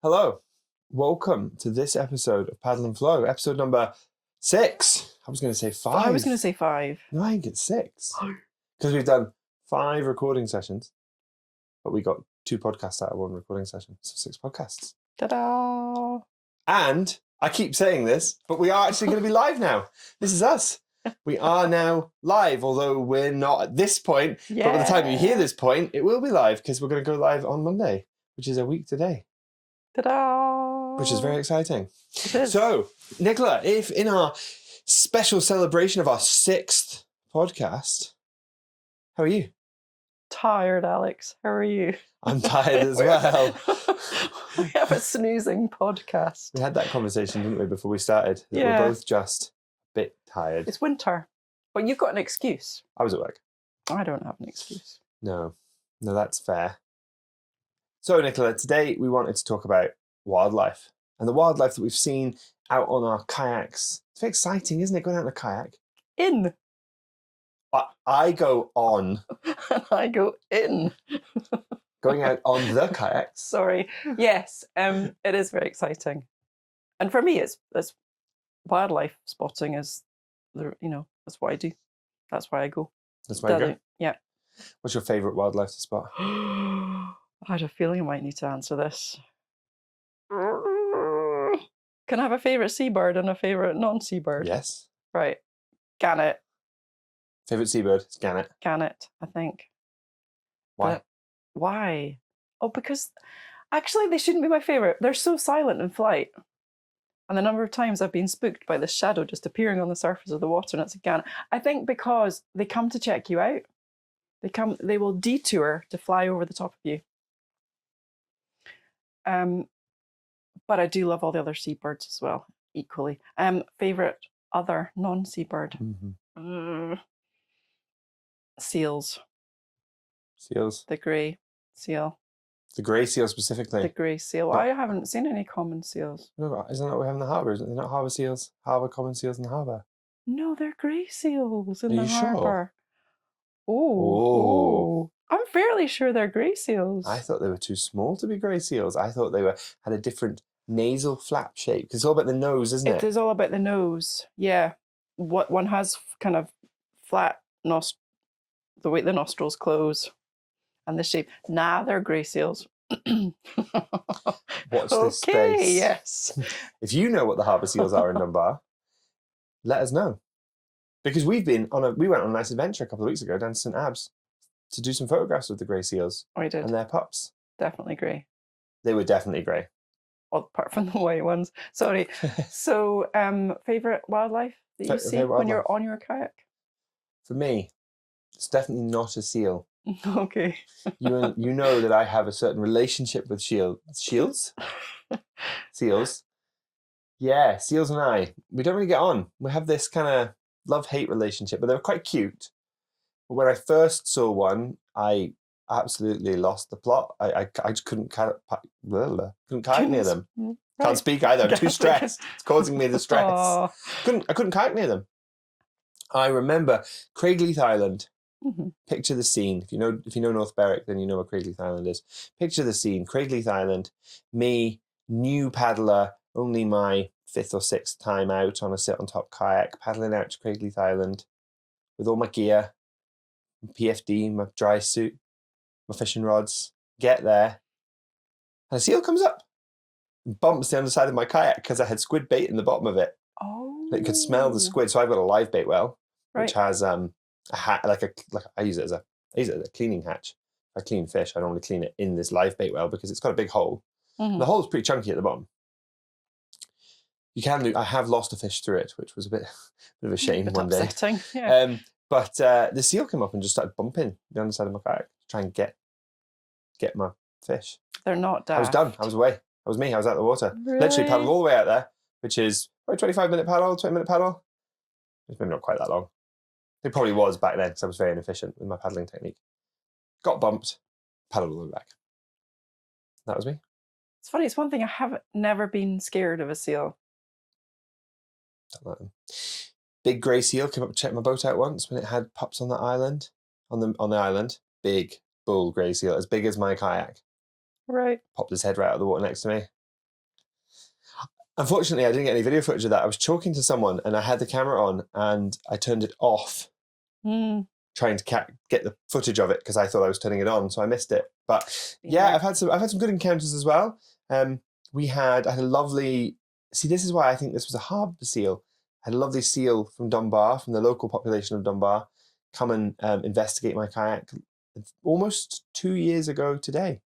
Hello, welcome to this episode of Paddle and Flow, episode number 6. I was going to say 5. I was going to say 5. No, I think it's 6. Because we've done 5 recording sessions, but we got 2 podcasts out of 1 recording session, so 6 podcasts. Ta-da! And I keep saying this, but we are actually going to be live now. This is us. We are now live, although we're not at this point. Yeah. But by the time you hear this point, it will be live because we're going to go live on Monday, which is a week today. Ta-da! Which is very exciting. It is. So, Nicola, if in our special celebration of our 6th podcast, how are you? Tired, Alex. How are you? I'm tired as well. We have a snoozing podcast. We had that conversation, didn't we, before we started? That Yeah. We're both just a bit tired. It's winter. But you've got an excuse. I was at work. I don't have an excuse. No, that's fair. So, Nicola, today we wanted to talk about wildlife and the wildlife that we've seen out on our kayaks. It's very exciting, isn't it, going out in a kayak? In. I go on. And I go in. Going out on the kayaks. Sorry. Yes, it is very exciting. And for me, it's wildlife spotting is, that's what I do. That's why I go. That's why you go? Yeah. What's your favourite wildlife to spot? I had a feeling I might need to answer this. Can I have a favourite seabird and a favourite non-seabird? Yes. Right. Gannet. Favourite seabird? It's gannet. Gannet, I think. Why? But why? Oh, because actually they shouldn't be my favourite. They're so silent in flight. And the number of times I've been spooked by this shadow just appearing on the surface of the water, and it's a gannet. I think because they come to check you out. They will detour to fly over the top of you. But I do love all the other seabirds as well, equally. Favourite other non-seabird? Mm-hmm. Seals. Seals? The grey seal. The grey seal specifically? The grey seal. But I haven't seen any common seals. No, isn't that what we have in the harbour? They're not harbour seals? Harbour common seals in the harbour? No, they're grey seals in Are the you sure? harbour. Oh. I'm fairly sure they're grey seals. I thought they were too small to be grey seals. I thought they had a different nasal flap shape. Because it's all about the nose, isn't it? It is all about the nose. Yeah. What one has kind of flat the way the nostrils close and the shape. Nah, they're grey seals. Watch this space. Yes. If you know what the harbour seals are in Dunbar, let us know. Because we went on a nice adventure a couple of weeks ago down to St Abs to do some photographs of the grey seals. I did. And their pups. Definitely grey. They were definitely grey. Apart from the white ones. Sorry. So, favourite wildlife that you see when you're on your kayak? For me, it's definitely not a seal. Okay. You know that I have a certain relationship with seals. Seals. Yeah, seals and I. We don't really get on. We have this kind of love-hate relationship, but they're quite cute. But when I first saw one, I absolutely lost the plot. I just couldn't kayak near them. Right. Can't speak either. I'm too stressed. It's causing me the stress. I couldn't kayak near them. I remember Craigleith Island. Mm-hmm. Picture the scene. If you know North Berwick, then you know what Craigleith Island is. Picture the scene. Craigleith Island. Me, new paddler, only my 5th or 6th time out on a sit-on-top kayak, paddling out to Craigleith Island with all my gear, my PFD, my dry suit, my fishing rods. Get there, and a seal comes up and bumps the underside of my kayak because I had squid bait in the bottom of it. Oh. It could smell the squid, so I've got a live bait well, right. Which has a hat, I use it as a cleaning hatch. If I clean fish, I normally clean it in this live bait well because it's got a big hole. Mm-hmm. The hole's pretty chunky at the bottom. I have lost a fish through it, which was a bit of a shame one day. Upsetting. Yeah. But the seal came up and just started bumping the underside of my kayak to try and get my fish. They're not daft. I was done. I was away. That was me. I was out of the water. Really? Literally paddled all the way out there, which is about 25-minute paddle, 20-minute paddle. It's maybe not quite that long. It probably was back then because I was very inefficient with my paddling technique. Got bumped, paddled all the way back. That was me. It's funny. It's one thing I have never been scared of a seal. Big grey seal came up to check my boat out once when it had pups on the island. On the island, big bull grey seal, as big as my kayak. Right. Popped his head right out of the water next to me. Unfortunately, I didn't get any video footage of that. I was talking to someone and I had the camera on and I turned it off, trying to get the footage of it because I thought I was turning it on, so I missed it. But yeah, I've had some good encounters as well. I had a lovely. See, this is why I think this was a harbour seal. I had a lovely seal from Dunbar, from the local population of Dunbar, come and investigate my kayak almost 2 years ago today.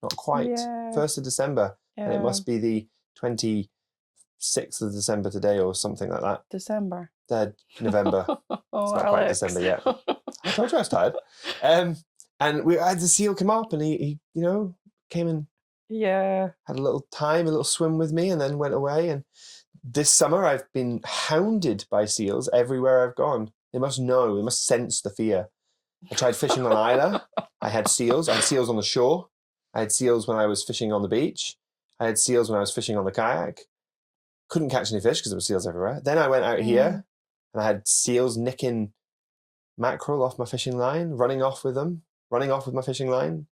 Not quite. 1st of December. And it must be the 26th of December today or something like that. December. November. It's not quite December yet. I told you I was tired. And we had the seal come up and he came and had a little time, a little swim with me and then went away. And this summer I've been hounded by seals everywhere I've gone. They must know, they must sense the fear. I tried fishing on Isla. I had seals. I had seals on the shore. I had seals when I was fishing on the beach. I had seals when I was fishing on the kayak. Couldn't catch any fish because there were seals everywhere. Then I went out here and I had seals nicking mackerel off my fishing line, running off with my fishing line.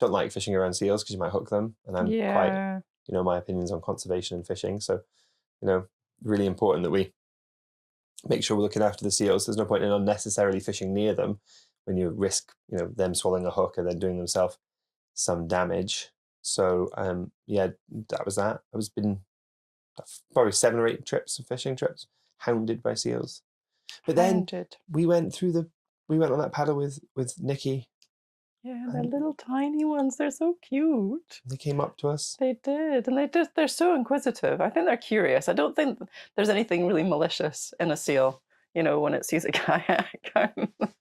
Don't like fishing around seals because you might hook them. And I'm quite, my opinions on conservation and fishing. So, really important that we make sure we're looking after the seals. There's no point in unnecessarily fishing near them when you risk, them swallowing a hook and then doing themselves some damage. So that was that. I was been probably 7 or 8 fishing trips, hounded by seals. But then we went on that paddle with Nikki. Yeah, they're little tiny ones. They're so cute. They came up to us. They did, and they're so inquisitive. I think they're curious. I don't think there's anything really malicious in a seal. When it sees a kayak.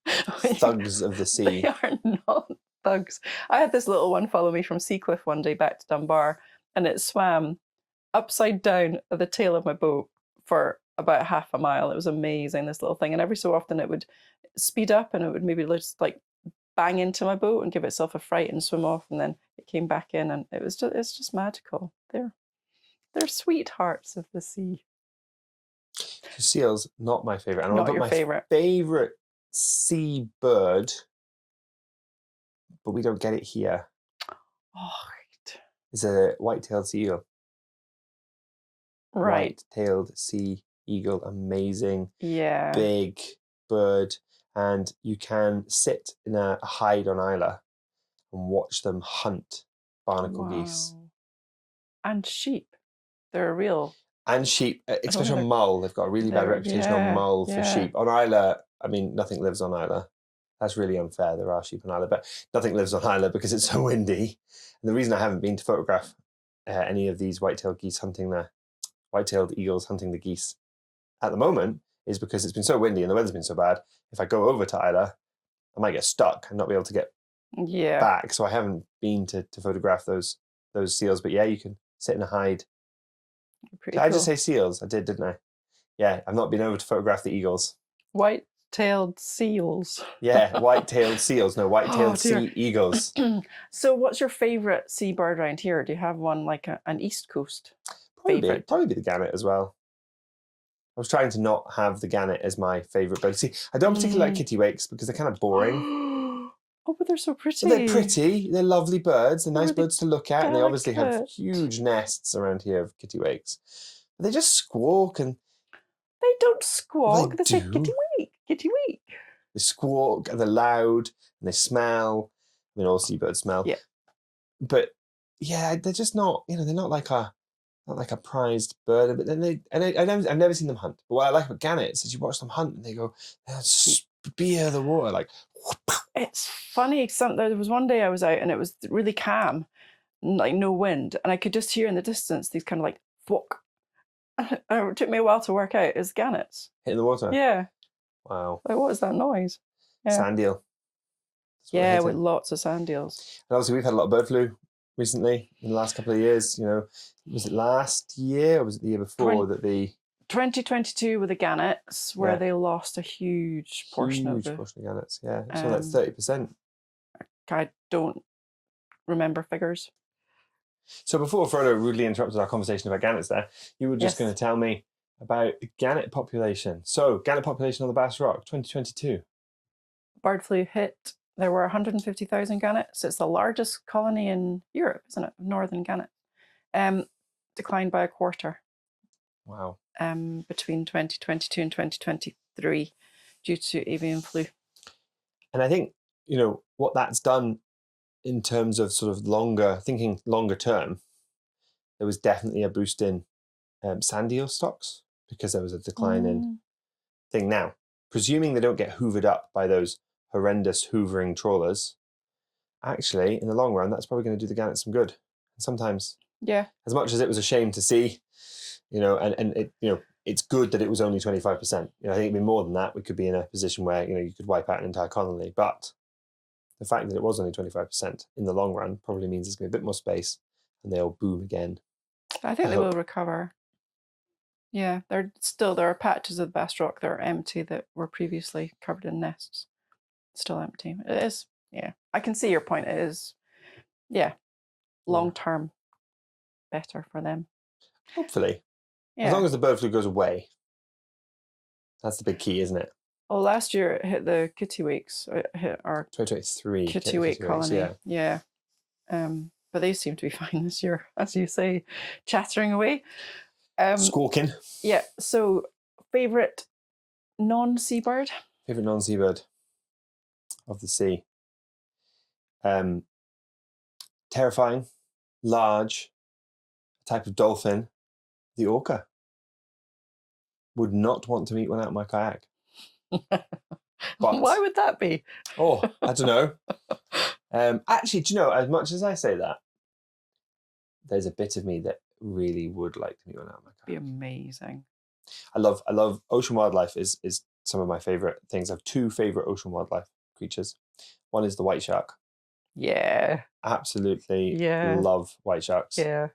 Thugs of the sea. They are not thugs. I had this little one follow me from Seacliff one day back to Dunbar, and it swam upside down at the tail of my boat for about half a mile. It was amazing, this little thing. And every so often it would speed up and it would maybe just bang into my boat and give itself a fright and swim off, and then it came back in, and it's just magical. They're sweethearts of the sea. Seals, not my favorite animal, not your favorite seabird, but we don't get it here. Right. Is a white-tailed sea eagle. Right. White-tailed sea eagle, amazing. Yeah. Big bird, and you can sit in a hide on Isla and watch them hunt barnacle geese. And sheep. They're real. And sheep, especially on Mull. They've got a really bad reputation on Mull for sheep. On Isla, nothing lives on Isla. That's really unfair. There are sheep on Isla, but nothing lives on Isla because it's so windy. And the reason I haven't been to photograph any of these white-tailed eagles hunting the geese at the moment is because it's been so windy and the weather's been so bad. If I go over to Isla, I might get stuck and not be able to get back. So I haven't been to photograph those seals. But yeah, you can sit in a hide. Did I just say seals? I did, didn't I? Yeah, I've not been over to photograph the eagles. White-tailed seals. Yeah, white-tailed seals. No, white-tailed sea eagles. So what's your favourite seabird around here? Do you have one like an East Coast favourite? Probably be the gannet as well. I was trying to not have the gannet as my favourite bird. See, I don't particularly like kittiwakes because they're kind of boring. Oh, but they're so pretty. But they're pretty. They're lovely birds. They're nice birds to look at. And they obviously have huge nests around here of kittiwakes. But they just squawk and... They don't squawk. They say kittiwake, kittiwake. They squawk and they're loud and they smell. All seabirds smell. Yeah. But yeah, they're just not, they're not like a prized bird. But then I've never seen them hunt. But what I like about gannets is you watch them hunt and they spear the water like... It's funny. There was one day I was out and it was really calm, like no wind, and I could just hear in the distance these kind of like thwack. It took me a while to work out. It's gannets hitting the water. Yeah. Wow. Like, what is that noise? Yeah. Sand eel. Yeah, with lots of sand eels. And obviously we've had a lot of bird flu recently in the last couple of years. Was it last year or was it the year before that the 2022 with the gannets, where they lost a huge portion of gannets. Yeah, so that's 30%. I don't remember figures. So before Frodo rudely interrupted our conversation about gannets there, you were just going to tell me about the gannet population. So, gannet population on the Bass Rock, 2022. Bird flu hit. There were 150,000 gannets. It's the largest colony in Europe, isn't it? Northern gannet. Declined by a quarter. Wow. between 2022 and 2023 due to avian flu. And I think, what that's done in terms of sort of thinking longer term, there was definitely a boost in sand eel stocks because there was a decline in thing. Now, presuming they don't get hoovered up by those horrendous hoovering trawlers, actually, in the long run, that's probably going to do the gannet some good. And sometimes, as much as it was a shame to see, and it, it's good that it was only 25%. I think it'd be more than that. We could be in a position where, you could wipe out an entire colony. But the fact that it was only 25% in the long run probably means there's going to be a bit more space and they'll boom again. I think they will recover. Yeah, there are patches of the best rock that are empty that were previously covered in nests. Still empty. It is, I can see your point. It is, long term better for them. Hopefully. Yeah. As long as the bird flu goes away. That's the big key, isn't it? Well, last year it hit the kitty weeks. It hit our 2023 kitty wake colony. Yeah. But they seem to be fine this year, as you say, chattering away. Squawking. Yeah. So, favourite non-seabird? Favourite non-seabird of the sea. Terrifying, large, type of dolphin, the orca. Would not want to meet one out of my kayak. But, why would that be? Oh, I don't know. Actually, do you know, as much as I say that, there's a bit of me that really would like to meet one out of my kayak. Be amazing. I love ocean wildlife is some of my favourite things. I have two favourite ocean wildlife creatures. One is the white shark. Yeah. Absolutely love white sharks. Yeah.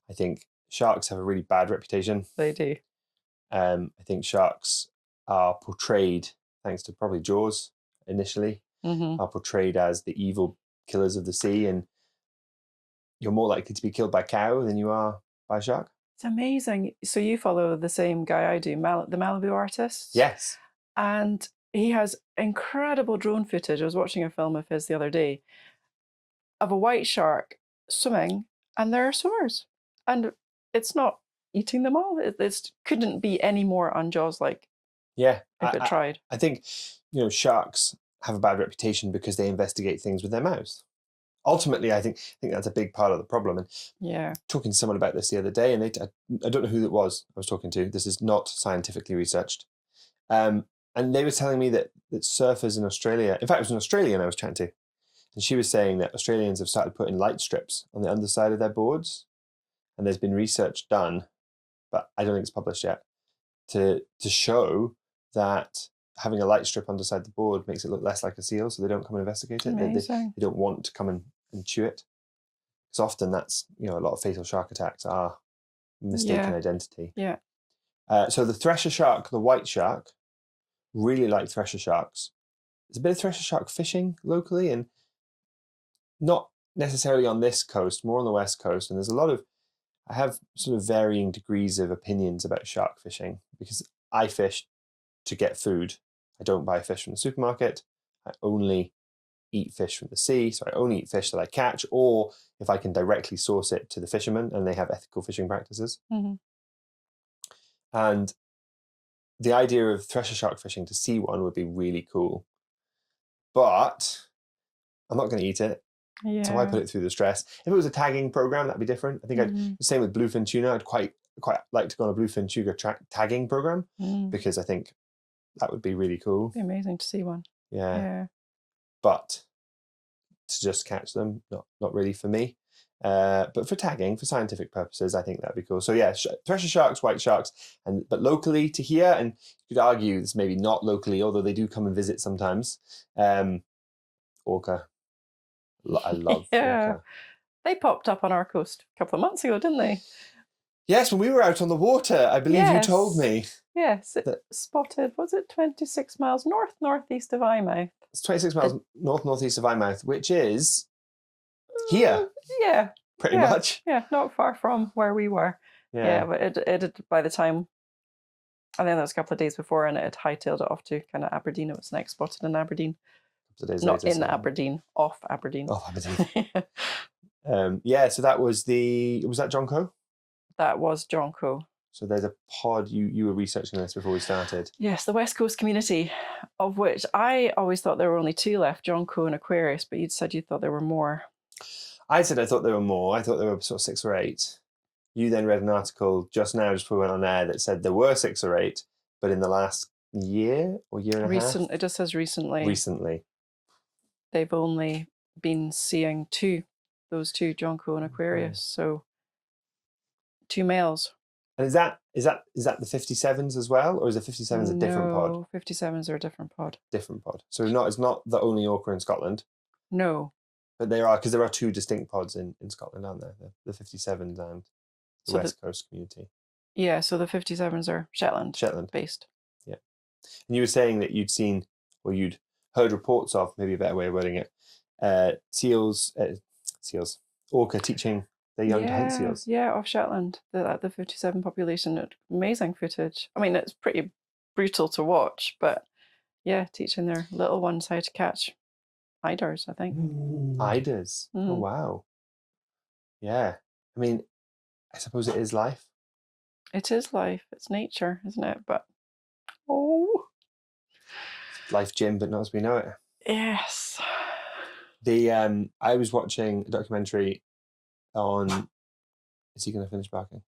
I think sharks have a really bad reputation. They do. I think sharks are portrayed, thanks to probably Jaws initially, are portrayed as the evil killers of the sea, and you're more likely to be killed by a cow than you are by a shark. It's amazing. So you follow the same guy I do, the Malibu artist? Yes. And he has incredible drone footage. I was watching a film of his the other day of a white shark swimming, and there are swimmers. And it's not eating them all. It couldn't be any more un-Jaws-like. Yeah. If it tried. I think, sharks have a bad reputation because they investigate things with their mouths. Ultimately, I think that's a big part of the problem. And talking to someone about this the other day, and I don't know who it was I was talking to. This is not scientifically researched. And they were telling me that surfers in Australia, in fact, it was an Australian I was chatting to, and she was saying that Australians have started putting light strips on the underside of their boards. And there's been research done, but I don't think it's published yet, to show that having a light strip underside the board makes it look less like a seal, so they don't come and investigate it. They don't want to come and chew it. Because often that's, a lot of fatal shark attacks are mistaken identity. Yeah. So the thresher shark, the white shark, really like thresher sharks. There's a bit of thresher shark fishing locally, and not necessarily on this coast, more on the west coast. And there's a lot of, I have sort of varying degrees of opinions about shark fishing because I fish to get food. I don't buy fish from the supermarket. I only eat fish from the sea. So I only eat fish that I catch, or if I can directly source it to the fishermen and they have ethical fishing practices. And the idea of thresher shark fishing to see one would be really cool. But I'm not going to eat it. Yeah. So why put it through the stress? If it was a tagging program, that'd be different. I think the same with bluefin tuna. I'd quite like to go on a bluefin tuna tagging program because I think that would be really cool. It'd be amazing to see one. Yeah. But to just catch them, not really for me. But for tagging, for scientific purposes, I think that'd be cool. So yeah, thresher sharks, white sharks, but locally to here, and you could argue it's maybe not locally, although they do come and visit sometimes. Orca. I love orca. They popped up on our coast a couple of months ago, didn't they? Yes, when we were out on the water, I believe you told me. Yes, spotted, was it 26 miles northeast of Eyemouth? It's 26 miles northeast of Eyemouth, which is here. Yeah. Pretty much. Yeah, not far from where we were. Yeah, but it had, by the time, I think that was a couple of days before, and it had hightailed it off to kind of Aberdeen. It was next spotted in Aberdeen. Not in Aberdeen, off Aberdeen. Off Aberdeen. So that was was that John Coe? That was John Coe. So there's a pod, you were researching this before we started. Yes, the West Coast community, of which I always thought there were only 2 left, Jonco and Aquarius, but you'd said you thought there were more. I said I thought there were more. I thought there were sort of 6 or 8. You then read an article just now, just before we went on air, that said there were 6 or 8, but in the last year or year and a half? It just says recently. Recently. They've only been seeing 2, those 2, Jonco and Aquarius. So 2 males. And is that the 57s as well, or is the 57s a different pod? No, 57s are a different pod. Different pod. So it's not the only orca in Scotland. No. But there are 2 distinct pods in Scotland, aren't there? The 57s and the West Coast community. Yeah, so the 57s are Shetland based. Yeah. And you were saying that you'd seen, or you'd heard reports of, maybe a better way of wording it, orca teaching their young to hunt seals. Yeah, off Shetland, the 57 population. Amazing footage. I mean, it's pretty brutal to watch, but yeah, teaching their little ones how to catch eiders, I think. Eiders? Oh, wow. Yeah. I mean, I suppose it is life. It is life. It's nature, isn't it? But, life, Jim, but not as we know it. Yes. I was watching a documentary on... Is he going to finish barking?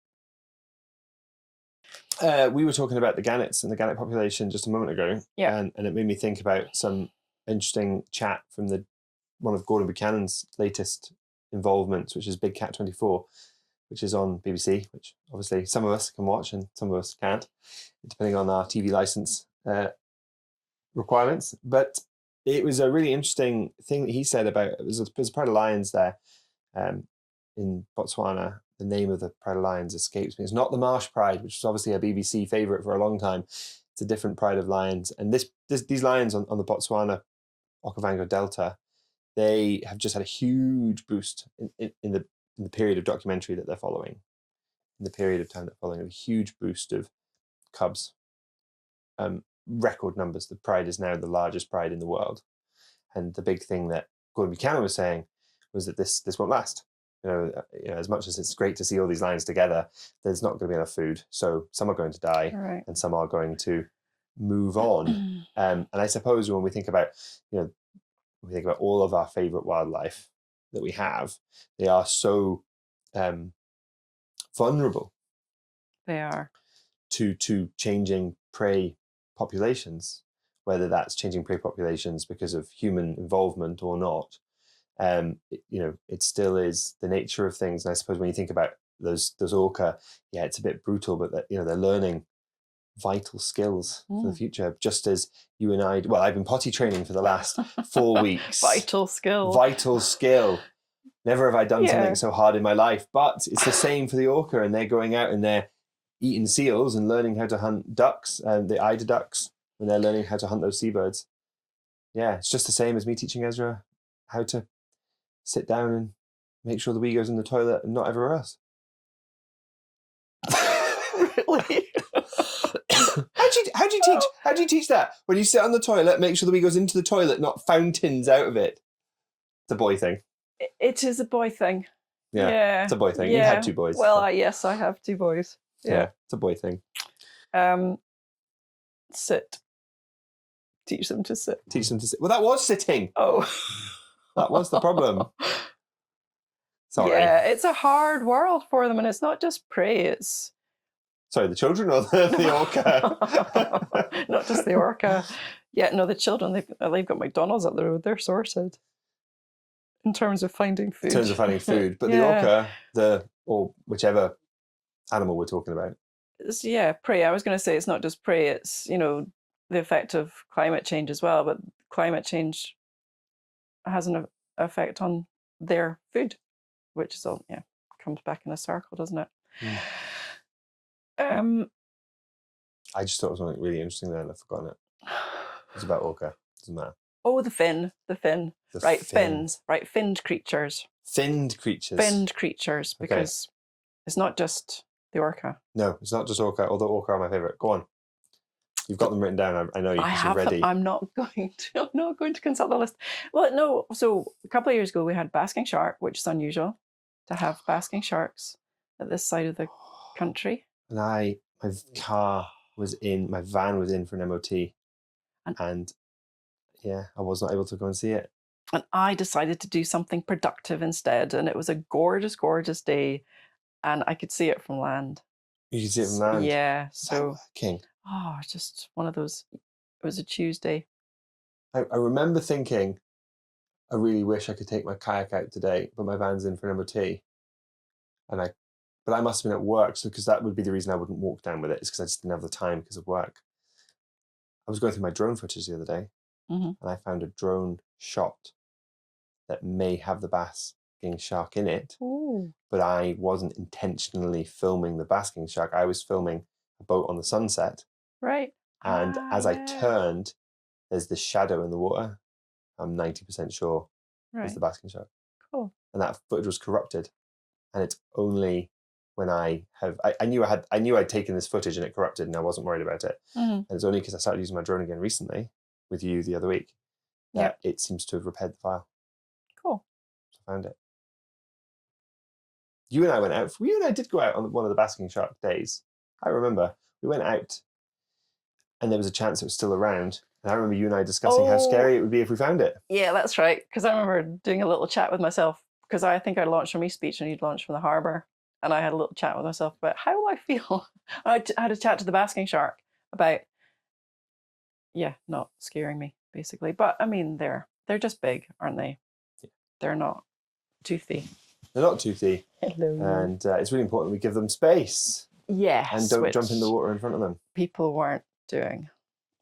We were talking about the gannets and the gannet population just a moment ago. Yeah. And it made me think about some interesting chat from one of Gordon Buchanan's latest involvements, which is Big Cat 24, which is on BBC, which obviously some of us can watch and some of us can't, depending on our TV license requirements. But it was a really interesting thing that he said about, there's a pride of lions there in Botswana. The name of the pride of lions escapes me. It's not the Marsh Pride, which was obviously a BBC favourite for a long time. It's a different pride of lions. And these lions on the Botswana Okavango Delta, they have just had a huge boost in the period of documentary that they're following. In the period of time they're following, a huge boost of cubs. Record numbers. The pride is now the largest pride in the world. And the big thing that Gordon Buchanan was saying was that this won't last. You know, as much as it's great to see all these lions together, there's not going to be enough food. So some are going to die, right, and some are going to move on. And I suppose when we think about, all of our favourite wildlife that we have, they are so vulnerable. They are. To changing prey populations, whether that's changing prey populations because of human involvement or not. It still is the nature of things. And I suppose when you think about those orca, yeah, it's a bit brutal, but that, they're learning vital skills for the future, just as you and I. Well, I've been potty training for the last 4 weeks. Vital skill. Never have I done something so hard in my life, but it's the same for the orca, and they're going out and they're eating seals and learning how to hunt ducks, and the eider ducks, and they're learning how to hunt those seabirds. Yeah, it's just the same as me teaching Ezra how to sit down and make sure the wee goes in the toilet and not everywhere else. Really? How do you teach that? When you sit on the toilet, make sure the wee goes into the toilet, not fountains out of it. It's a boy thing. It is a boy thing. Yeah, it's a boy thing. Yeah. You have 2 boys. Well, yes, I have 2 boys. Yeah, it's a boy thing. Sit. Teach them to sit. Teach them to sit. Well, that was sitting. Oh. That was the problem. Sorry. Yeah, it's a hard world for them, and it's not just prey, it's... Sorry, the children or the orca? Not just the orca. Yeah, no, the children, they've got McDonald's up the road, they're sorted. In terms of finding food. In terms of finding food. But the orca, or whichever animal we're talking about. Prey. I was going to say it's not just prey, it's, the effect of climate change as well, but climate change has an effect on their food, which is all, comes back in a circle, doesn't it? I just thought it was something really interesting there and I've forgotten it. It's about orca. Doesn't matter. Oh, the fin. Right, fins. Right, finned creatures. Finned creatures. Finned creatures, because it's not just the orca. No, it's not just orca, although orca are my favourite. Go on. You've got them written down. I know you because you're ready. I'm not going to consult the list. Well, no. So a couple of years ago, we had basking shark, which is unusual to have basking sharks at this side of the country. And my van was in for an MOT, and yeah, I was not able to go and see it. And I decided to do something productive instead, and it was a gorgeous, gorgeous day, and I could see it from land. You could see it from land. Yeah, Is that so working? it's just one of those. It was a Tuesday. I remember thinking, I really wish I could take my kayak out today, but my van's in for an MOT. But I must have been at work, so because that would be the reason I wouldn't walk down with it, is because I just didn't have the time because of work. I was going through my drone footage the other day, and I found a drone shot that may have the basking shark in it. Ooh. But I wasn't intentionally filming the basking shark. I was filming a boat on the sunset. Right. And as I yeah. turned, there's this shadow in the water. I'm 90% sure Right. was the basking shark. Cool. And that footage was corrupted. And it's only when I knew I'd taken this footage and it corrupted, and I wasn't worried about it. And it's only because I started using my drone again recently with you the other week that it seems to have repaired the file. Cool. So I found it. You and I did go out on one of the basking shark days. I remember we went out and there was a chance it was still around. And I remember you and I discussing how scary it would be if we found it. Yeah, that's right. Because I remember doing a little chat with myself, because I think I launched from East Beach and you'd launched from the harbour. And I had a little chat with myself about how will I feel. I had a chat to the basking shark about, not scaring me, basically. But I mean, they're just big, aren't they? Yeah. They're not toothy. They're not toothy. Hello. And it's really important we give them space. Yes. And don't jump in the water in front of them. People weren't doing.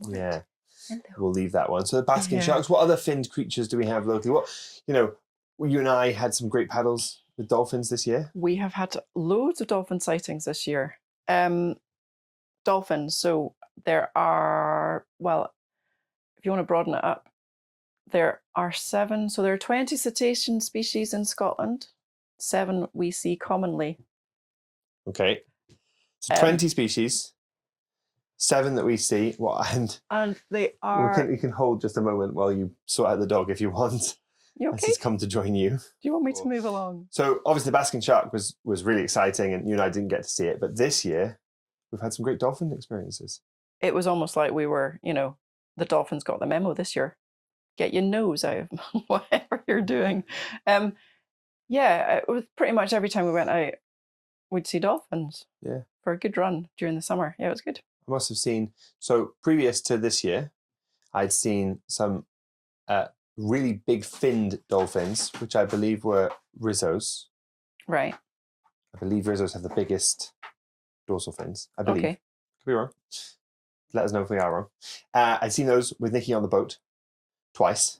Yeah. Hello. We'll leave that one. So the basking sharks, what other finned creatures do we have locally? You and I had some great paddles with dolphins this year. We have had loads of dolphin sightings this year. Dolphins, so there are, if you want to broaden it up, there are 7, so there are 20 cetacean species in Scotland. 7 we see commonly. Okay. So 20 species, 7 that we see. And they are... You can hold just a moment while you sort out the dog if you want. You okay? He's come to join you. Do you want me to move along? So obviously the basking shark was really exciting, and you and I didn't get to see it. But this year, we've had some great dolphin experiences. It was almost like we were, the dolphins got the memo this year. Get your nose out of whatever you're doing. It was pretty much every time we went out, we'd see dolphins. Yeah. For a good run during the summer. Yeah, it was good. I must have seen, so previous to this year, I'd seen some really big finned dolphins, which I believe were Rizzos. Right. I believe Rizzos have the biggest dorsal fins. I believe. Okay. Could be wrong. Let us know if we are wrong. I'd seen those with Nikki on the boat twice.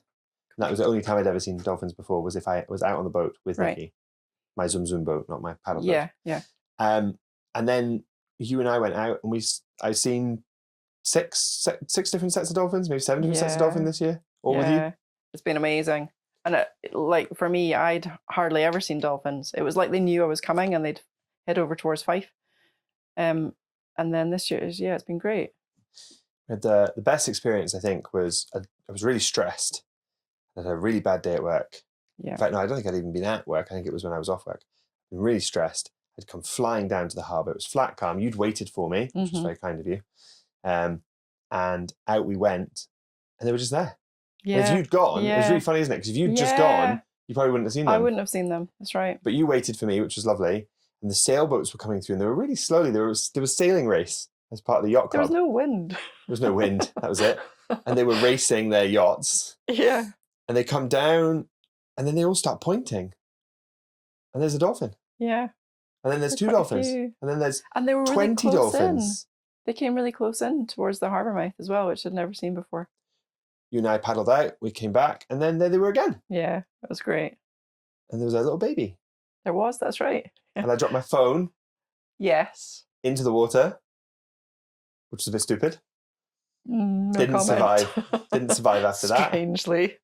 And that was the only time I'd ever seen dolphins before, was if I was out on the boat with Nikki. My Zoom Zoom boat, not my paddle boat. Yeah. And then you and I went out and I've seen six different sets of dolphins, maybe 7 different sets of dolphins this year, all with you. It's been amazing. And for me, I'd hardly ever seen dolphins. It was like they knew I was coming and they'd head over towards Fife. And then this year, it's been great. The best experience, I think, was I was really stressed. I had a really bad day at work. Yeah. In fact, no, I don't think I'd even been at work. I think it was when I was off work. I'd been really stressed. I'd come flying down to the harbour. It was flat calm. You'd waited for me, which was very kind of you. And out we went, and they were just there. Yeah. And if you'd gone, it was really funny, isn't it? Because if you'd just gone, you probably wouldn't have seen them. I wouldn't have seen them. That's right. But you waited for me, which was lovely. And the sailboats were coming through, and they were really slowly. There was sailing race as part of the yacht club. There was no wind. There was no wind. That was it. And they were racing their yachts. Yeah. And they come down, and then they all start pointing. And there's a dolphin. Yeah. And then there's 2 dolphins. And then there's 20 dolphins. They came really close in towards the harbour mouth as well, which I'd never seen before. You and I paddled out, we came back, and then there they were again. Yeah, it was great. And there was a little baby. There was, that's right. And I dropped my phone. Yes. Into the water, which is a bit stupid. No Didn't comment. survive. Didn't survive after that. Strangely.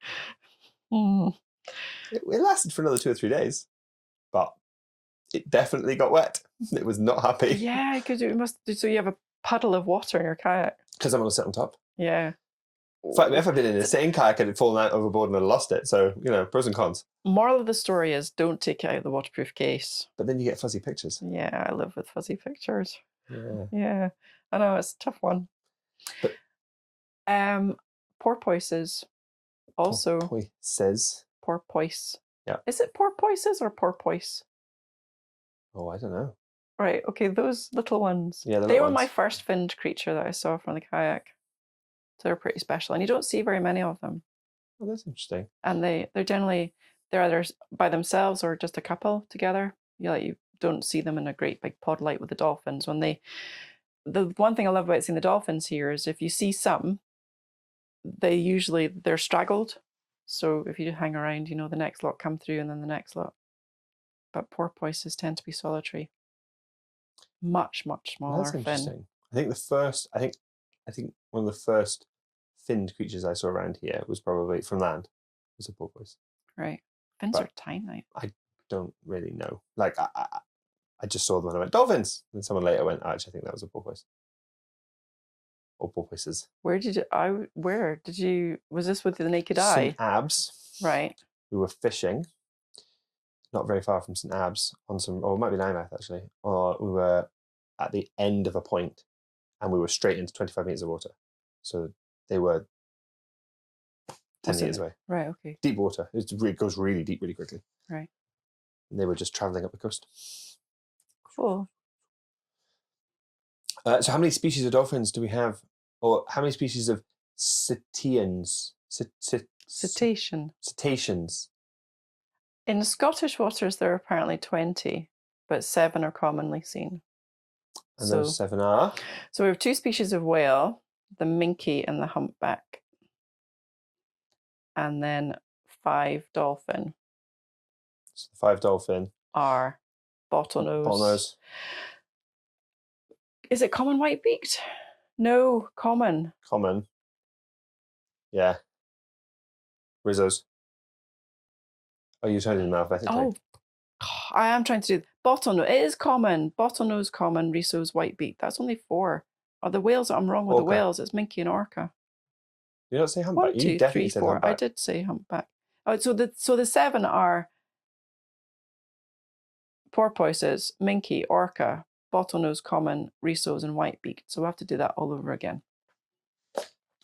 It lasted for another 2 or 3 days, but it definitely got wet. It was not happy. Yeah, because so you have a puddle of water in your kayak. Because I'm going to sit on top. Yeah. In fact, if I'd been in a sitting kayak, I'd fallen out overboard and I'd lost it. So, pros and cons. Moral of the story is don't take it out of the waterproof case. But then you get fuzzy pictures. Yeah, I live with fuzzy pictures. Yeah. Yeah, I know it's a tough one. But Porpoises also. Porpoises. Porpoise. Yeah. Is it porpoises or porpoise? Oh, I don't know. Right. Okay, those little ones. Yeah, the They little were my ones. first finned creature that I saw from the kayak. So they're pretty special, and you don't see very many of them. Oh, that's interesting. And they're generally they're either by themselves or just a couple together. You don't see them in a great big pod like with the dolphins. The one thing I love about seeing the dolphins here is if you see some, they're straggled. So if you hang around, the next lot come through and then the next lot. But porpoises tend to be solitary. Much, much smaller That's fin. interesting. I think one of the first finned creatures I saw around here was probably from land. It was a porpoise. Right. Fins But are tiny. I don't really know. Like I just saw them and I went, dolphins. And someone later went, actually, I think that was a porpoise. Or porpoises. Was this with the naked St. eye? Abs. Right. We were fishing, not very far from St. Abs, or it might be Nymouth actually. Or we were at the end of a point and we were straight into 25 meters of water. So they were 10 meters away. Right, okay. Deep water. It goes really deep really quickly. Right. And they were just traveling up the coast. Cool. So how many species of dolphins do we have? Or how many species of cetaceans? Cetaceans. In Scottish waters, there are apparently 20, but 7 are commonly seen. And those 7 are? So we have 2 species of whale, the minke and the humpback. And then 5 dolphin. So 5 dolphin are bottlenose. Bottlenose. Is it common white-beaked? No, common. Common. Yeah. Rizzos. Oh, you're trying to do them alphabetically. Oh, I am trying to do bottlenose. It is common. Bottlenose common, Risso's white-beaked. That's only 4. Or the whales, I'm wrong with Orca. the whales. It's minke and orca. You don't say humpback. 1, 2, You definitely 3, said 4. humpback. I did say humpback. Oh, so the 7 are porpoises, minke, orca, bottlenose common, Risso's, and white-beaked. So we'll have to do that all over again.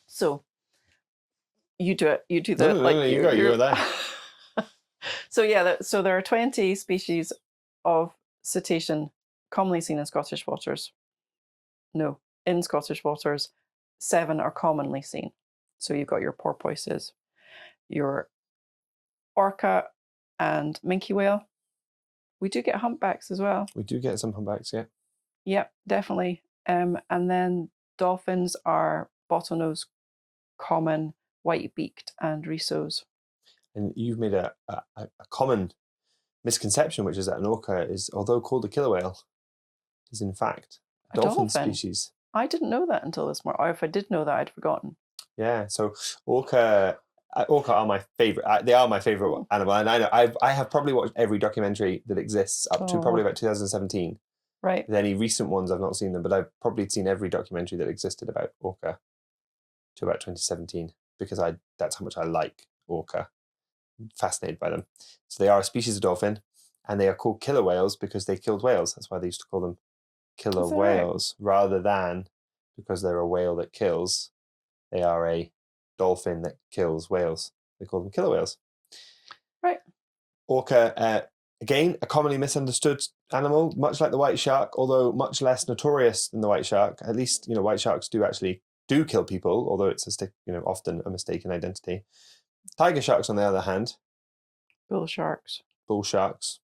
So you do it. You do the you go there. So yeah, so there are 20 species of cetacean commonly seen in Scottish waters. No, in Scottish waters, 7 are commonly seen. So you've got your porpoises, your orca and minke whale. We do get humpbacks as well. We do get some humpbacks, yeah. Yep, definitely. And then dolphins are bottlenose, common, white-beaked, and Risso's. And you've made a common misconception, which is that an orca is, although called a killer whale, is in fact a dolphin species. I didn't know that until this morning. Or if I did know that, I'd forgotten. Yeah, so orca are my favorite. They are my favorite animal, and I know I have probably watched every documentary that exists up to probably about 2017. Right. With any recent ones, I've not seen them, but I've probably seen every documentary that existed about orca to about 2017 because that's how much I like orca. I'm fascinated by them. So they are a species of dolphin, and they are called killer whales because they killed whales. That's why they used to call them killer whales, rather than because they're a whale that kills. They are a dolphin that kills whales. They call them killer whales. Right. Orca, again, a commonly misunderstood animal, much like the white shark, although much less notorious than the white shark. At least, white sharks do kill people, although it's often a mistaken identity. Tiger sharks, on the other hand, bull sharks,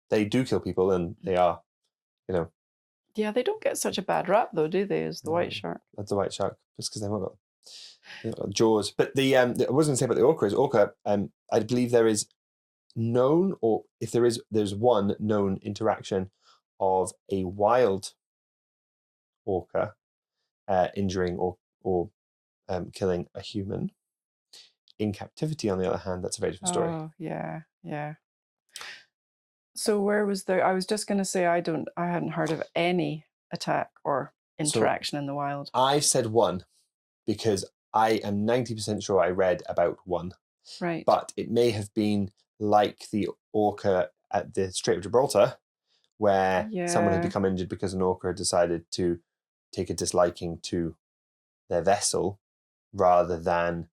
they do kill people, and they are, Yeah, they don't get such a bad rap, though, do they? As the white shark. That's the white shark, just because they've not got jaws. But I was going to say about the orca is I believe there is known, or if there's one known interaction of a wild orca injuring or killing a human. In captivity, on the other hand, that's a very different story. Oh, yeah. So where was there? I was just going to say I hadn't heard of any attack or interaction in the wild. I said one because I am 90% sure I read about one. Right. But it may have been like the orca at the Strait of Gibraltar, where someone had become injured because an orca had decided to take a disliking to their vessel rather than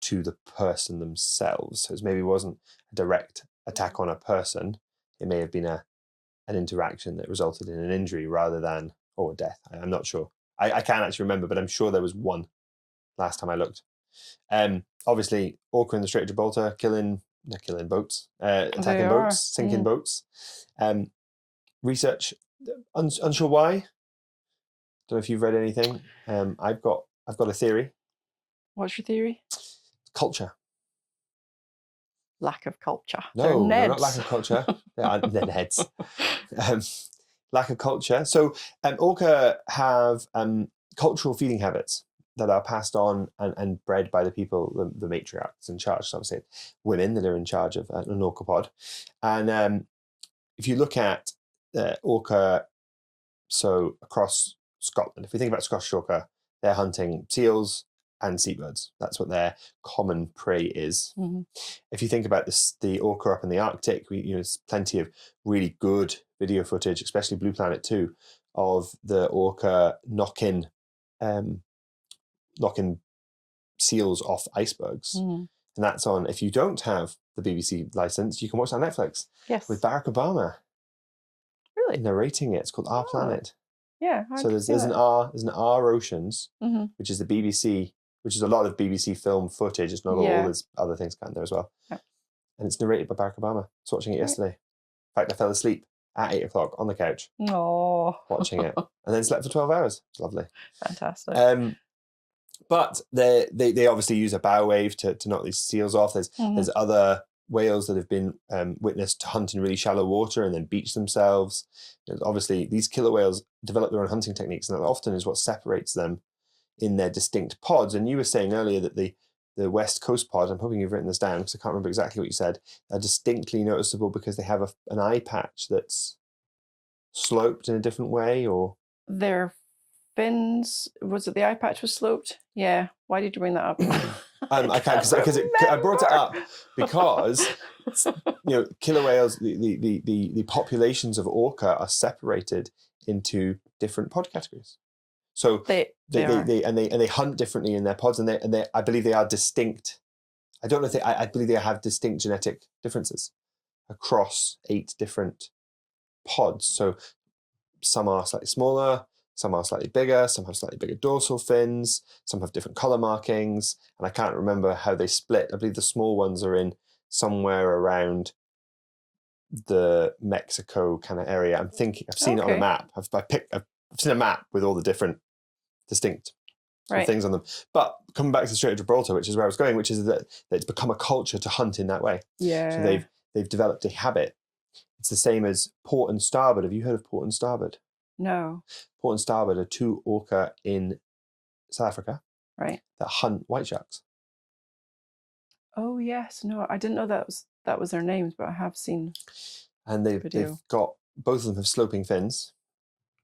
to the person themselves. So it maybe wasn't a direct attack on a person. It may have been an interaction that resulted in an injury rather than, or death. I'm not sure. I can't actually remember, but I'm sure there was one last time I looked. Obviously, orca in the Strait of Gibraltar, attacking boats, sinking boats. Research, unsure why. Don't know if you've read anything. I've got a theory. What's your theory? Culture. Lack of culture. No, not lack of culture. They're Neds. Lack of culture. So orca have cultural feeding habits that are passed on and bred by the people, the matriarchs in charge, so obviously women that are in charge of an orca pod. And if you look at orca, so across Scotland, if we think about Scottish orca, they're hunting seals and seabirds. That's what their common prey is. Mm-hmm. If you think about the orca up in the Arctic, there's plenty of really good video footage, especially Blue Planet 2, of the orca knocking seals off icebergs. Mm-hmm. And that's on, if you don't have the BBC license, you can watch that on Netflix. Yes. With Barack Obama. Really? Narrating it. It's called Our Planet. Yeah. So there's an R Oceans, mm-hmm. which is the BBC, which is a lot of BBC film footage. It's not all, there's other things kind of there as well. Yeah. And it's narrated by Barack Obama. I was watching it yesterday. In fact, I fell asleep at 8 o'clock on the couch watching it, and then slept for 12 hours. It's lovely. Fantastic. But they obviously use a bow wave to knock these seals off. There's other whales that have been witnessed to hunt in really shallow water and then beach themselves. Obviously, these killer whales develop their own hunting techniques, and that often is what separates them in their distinct pods. And you were saying earlier that the West Coast pod, I'm hoping you've written this down because I can't remember exactly what you said, are distinctly noticeable because they have an eye patch that's sloped in a different way, or their fins, was it the eye patch was sloped? Yeah. Why did you bring that up? I can't because I brought it up because killer whales, the populations of orca are separated into different pod categories. So they hunt differently in their pods, and they I believe they are distinct. I don't know if I believe they have distinct genetic differences across 8 different pods. So some are slightly smaller, some are slightly bigger, some have slightly bigger dorsal fins, some have different color markings, and I can't remember how they split. I believe the small ones are in somewhere around the Mexico kind of area. I'm thinking I've seen it on a map. I've seen a map with all the different distinct things on them. But coming back to the Strait of Gibraltar, which is where I was going, which is that it's become a culture to hunt in that way. Yeah. So they've developed a habit. It's the same as port and starboard. Have you heard of port and starboard? No. Port and starboard are 2 orca in South Africa, right, that hunt white sharks. Oh yes, no, I didn't know that was their names, but I have seen. And they've got, both of them have sloping fins.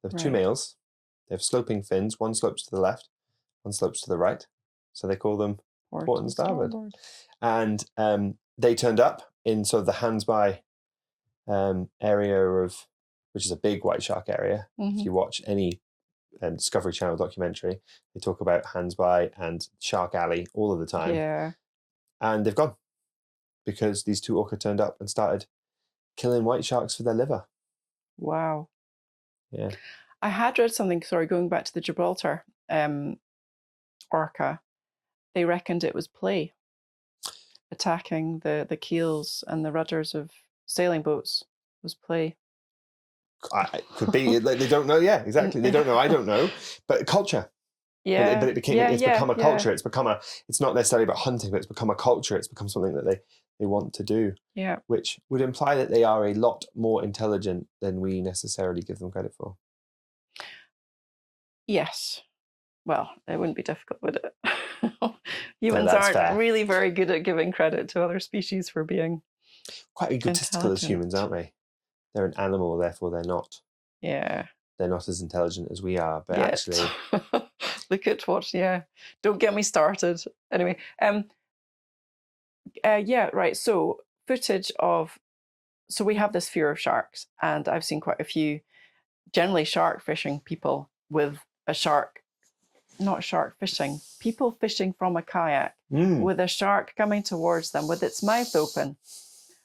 They have 2 males. They have sloping fins. One slopes to the left, one slopes to the right. So they call them port and starboard. And they turned up in sort of the Hands-by area of, which is a big white shark area. If you watch any Discovery Channel documentary, they talk about Hands-by and Shark Alley all of the time. Yeah. And they've gone because these 2 orca turned up and started killing white sharks for their liver. Wow. Yeah. I had read something, sorry, going back to the Gibraltar orca, they reckoned it was play, attacking the keels and the rudders of sailing boats was play. Could be. They don't know. Yeah, exactly. They don't know. I don't know. But culture. Yeah. But it's become a culture. It's not necessarily about hunting, but it's become a culture. It's become something that they want to do. Yeah. Which would imply that they are a lot more intelligent than we necessarily give them credit for. Yes. Well, it wouldn't be difficult, would it? Humans aren't really very good at giving credit to other species for being quite egotistical as humans, aren't they? They're an animal, therefore they're not. Yeah. They're not as intelligent as we are, but actually. Look at what, Don't get me started. Anyway, right. So footage of, so we have this fear of sharks, and I've seen quite a few, generally shark fishing people with a shark, not shark fishing, people fishing from a kayak Mm. with a shark coming towards them with its mouth open.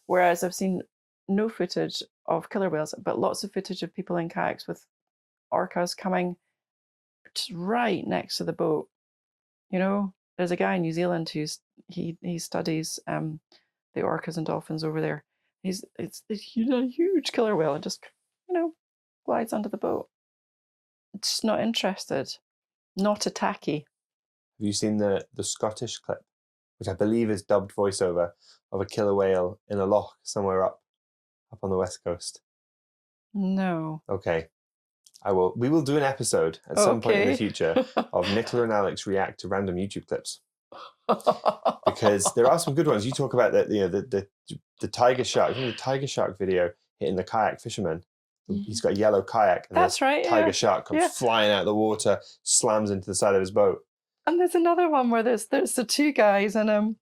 Whereas I've seen no footage of killer whales, but lots of footage of people in kayaks with orcas coming right next to the boat. You know, there's a guy in New Zealand he studies the orcas and dolphins over there. It's a huge killer whale and just, you know, glides under the boat. Just not interested, not attacky. Have you seen the Scottish clip, which I believe is dubbed voiceover of a killer whale in a loch somewhere up on the west coast? No. Okay. We will do an episode at some point in the Okay. future of Nicola and Alex react to random YouTube clips. Because there are some good ones. You talk about the tiger shark. Remember the tiger shark video hitting the kayak fisherman? He's got a yellow kayak, and That's right. tiger Yeah. shark comes Yeah. flying out of the water, slams into the side of his boat. And there's another one where there's the two guys, and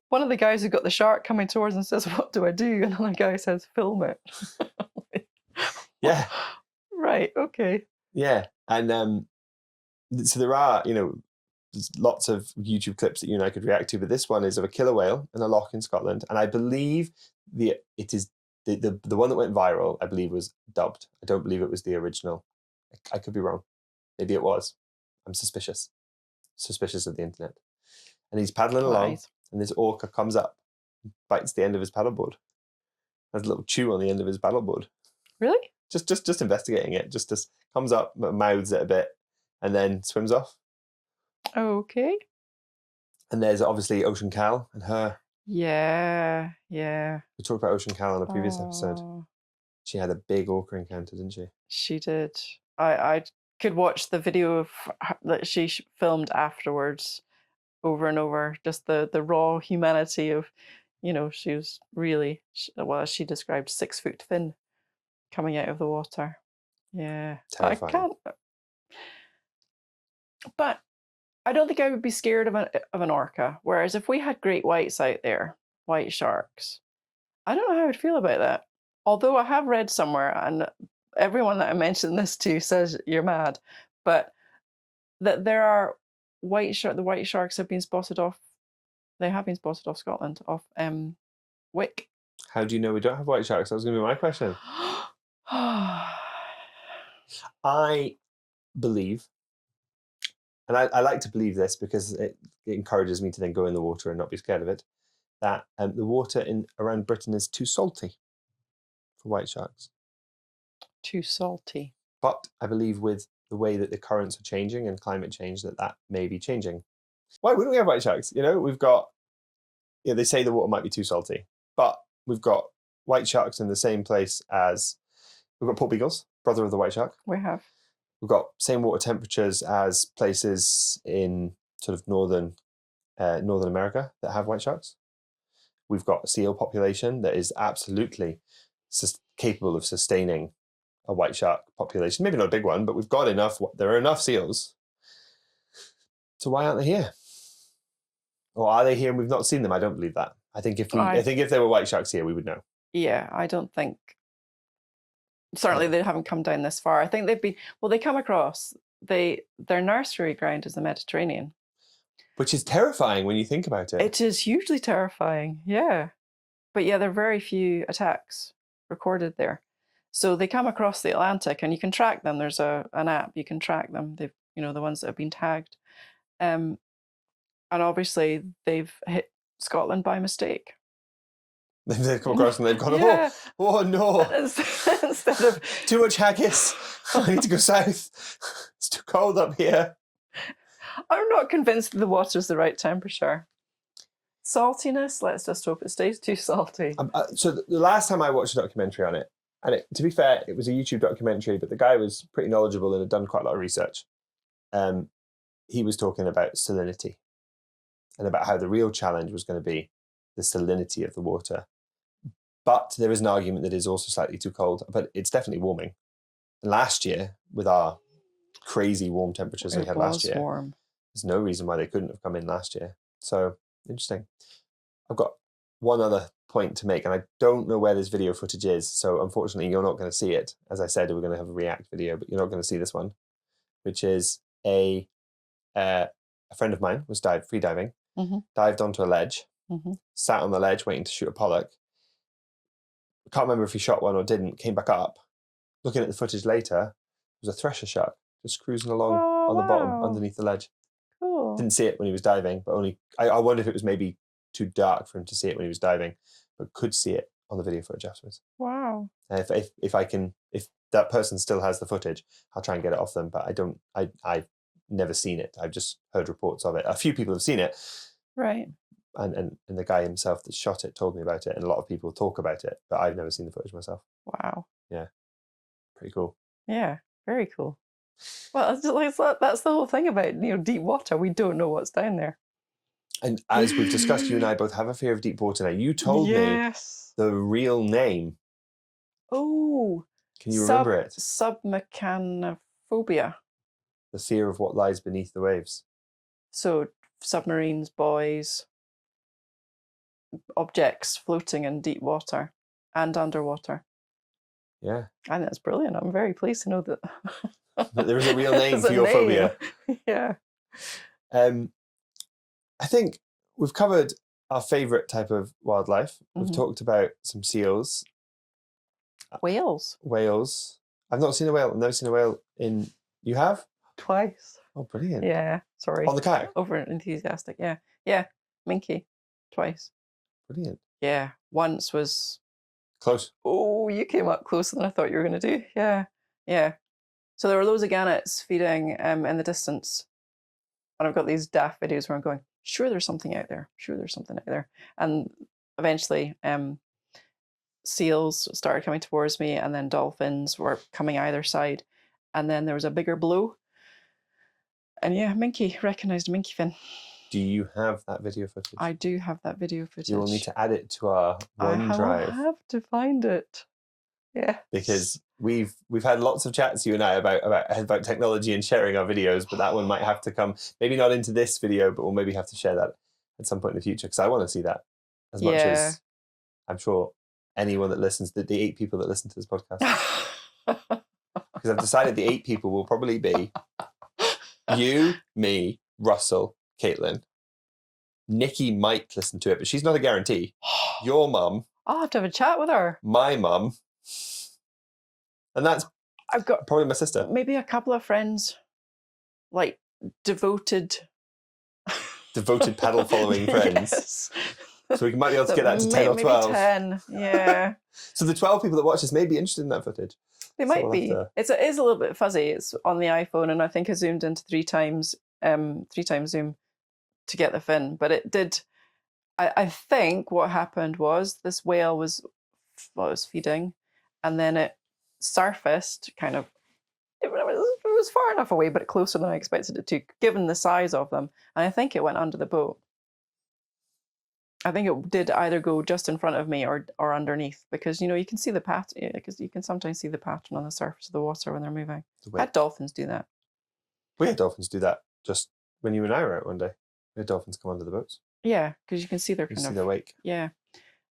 one of the guys who got the shark coming towards him says, "What do I do?" And another guy says, "Film it." Yeah. Right. Okay. Yeah. And so there are, there's lots of YouTube clips that you and I could react to, but this one is of a killer whale in a loch in Scotland, and I believe it is the one that went viral. I believe was dubbed. I don't believe it was the original. I could be wrong. Maybe it was. I'm suspicious of the internet. And he's paddling along, Lies. and this orca comes up, bites the end of his paddleboard, has a little chew on the end of his paddleboard. Really? Just investigating it. Just comes up, mouths it a bit, and then swims off. Okay. And there's obviously Ocean Cal and her. Yeah. We talked about Ocean Cal in a previous episode. Oh, She had a big orca encounter, didn't she? she did. I could watch the video of that she filmed afterwards over and over. Just the raw humanity of, she was really, well, as she described, 6 foot fin coming out of the water. Yeah. Terrifying. I can't. But I don't think I would be scared of an orca. Whereas if we had great whites out there, white sharks, I don't know how I would feel about that. Although I have read somewhere, and everyone that I mentioned this to says you're mad, but that there are the white sharks have been spotted off. They have been spotted off Scotland, off Wick. How do you know we don't have white sharks? That was going to be my question. I believe, and I like to believe this because it encourages me to then go in the water and not be scared of it, that the water around Britain is too salty for white sharks. Too salty. But I believe with the way that the currents are changing and climate change, that may be changing. Why wouldn't we have white sharks? We've got, they say the water might be too salty, but we've got white sharks in the same place as, we've got port beagles, brother of the white shark. We have. We've got same water temperatures as places in sort of northern America that have white sharks. We've got a seal population that is absolutely capable of sustaining a white shark population. Maybe not a big one, but we've got enough. There are enough seals. So why aren't they here? Or are they here and we've not seen them? I don't believe that. I think if there were white sharks here, we would know. Yeah, I don't think. Certainly, they haven't come down this far. I think they've been. Well, they come across. Their nursery ground is the Mediterranean, which is terrifying when you think about it. It is hugely terrifying. Yeah, but yeah, there are very few attacks recorded there. So they come across the Atlantic, and you can track them. There's an app you can track them. They've, the ones that have been tagged, and obviously they've hit Scotland by mistake. They've come across and they've gone, Yeah. oh no, Instead of too much haggis. I need to go south. It's too cold up here. I'm not convinced that the water's the right temperature. Saltiness, let's just hope it stays too salty. So the last time I watched a documentary on it, and to be fair, it was a YouTube documentary, but the guy was pretty knowledgeable and had done quite a lot of research. He was talking about salinity and about how the real challenge was going to be the salinity of the water. But there is an argument that it is also slightly too cold, but it's definitely warming. Last year, with our crazy warm temperatures we had last year, warm. There's no reason why they couldn't have come in last year. So interesting. I've got one other point to make, and I don't know where this video footage is. So unfortunately, you're not going to see it. As I said, we're going to have a react video, but you're not going to see this one. which is a friend of mine was free diving, dived onto a ledge, sat on the ledge waiting to shoot a pollock. I can't remember if he shot one or didn't. Came back up. Looking at the footage later, it was a thresher shark just cruising along on the bottom underneath the ledge. Cool. Didn't see it when he was diving, but only I wonder if it was maybe too dark for him to see it when he was diving, but could see it on the video footage afterwards. Wow. If that person still has the footage, I'll try and get it off them. But I've never seen it. I've just heard reports of it. A few people have seen it, right? And the guy himself that shot it told me about it, and a lot of people talk about it, but I've never seen the footage myself. Wow. Yeah, pretty cool. Yeah, very cool. Well, it's like that's the whole thing about deep water. We don't know what's down there. And as we've discussed, you and I both have a fear of deep water now. You told me the real name. Oh. Can you remember it? Submechanophobia. The fear of what lies beneath the waves. So submarines, buoys, objects floating in deep water and underwater. Yeah. And that's brilliant. I'm very pleased to know that. But there is a real name for your phobia. Yeah. I think we've covered our favourite type of wildlife. We've talked about some seals. Whales. Whales. I've not seen a whale. I've never seen a whale in... You have? Twice. Oh, brilliant. Yeah, sorry. On the kayak? Over enthusiastic, yeah. Yeah, minke. Twice. Brilliant. Yeah, once was... Close. Oh, you came up closer than I thought you were going to do. Yeah, yeah. So there were loads of gannets feeding in the distance. And I've got these daft videos where I'm going, sure there's something out there. Sure there's something out there. And eventually seals started coming towards me, and then dolphins were coming either side. And then there was a bigger blow. And yeah, minke, recognised a minke fin. Do you have that video footage? I do have that video footage. You will need to add it to our OneDrive. I have to find it. Yeah. Because we've had lots of chats, you and I, about technology and sharing our videos, but that one might have to come, maybe not into this video, but we'll maybe have to share that at some point in the future, because I want to see that as much as I'm sure anyone that listens, the 8 people that listen to this podcast. Because I've decided the 8 people will probably be you, me, Russell, Caitlin. Nikki might listen to it, but she's not a guarantee. Your mum. I'll have to have a chat with her. My mum. And that's I've got probably my sister. Maybe a couple of friends, like devoted paddle following friends. Yes. So we might be able to get that to 10 or 12. Maybe 10, yeah. So the 12 people that watch this may be interested in that footage. They might be. It is a little bit fuzzy. It's on the iPhone, and I think I zoomed into 3 times zoom to get the fin. But it did. I think what happened was this whale was feeding, and then it surfaced kind of. It was far enough away, but closer than I expected it to, given the size of them. And I think it went under the boat. I think it did either go just in front of me or underneath, because you can see the pattern. Because you can sometimes see the pattern on the surface of the water when they're moving. Had dolphins do that. We had dolphins do that just when you and I were out one day. We had dolphins come under the boats. Yeah, because you can see their their wake. Yeah,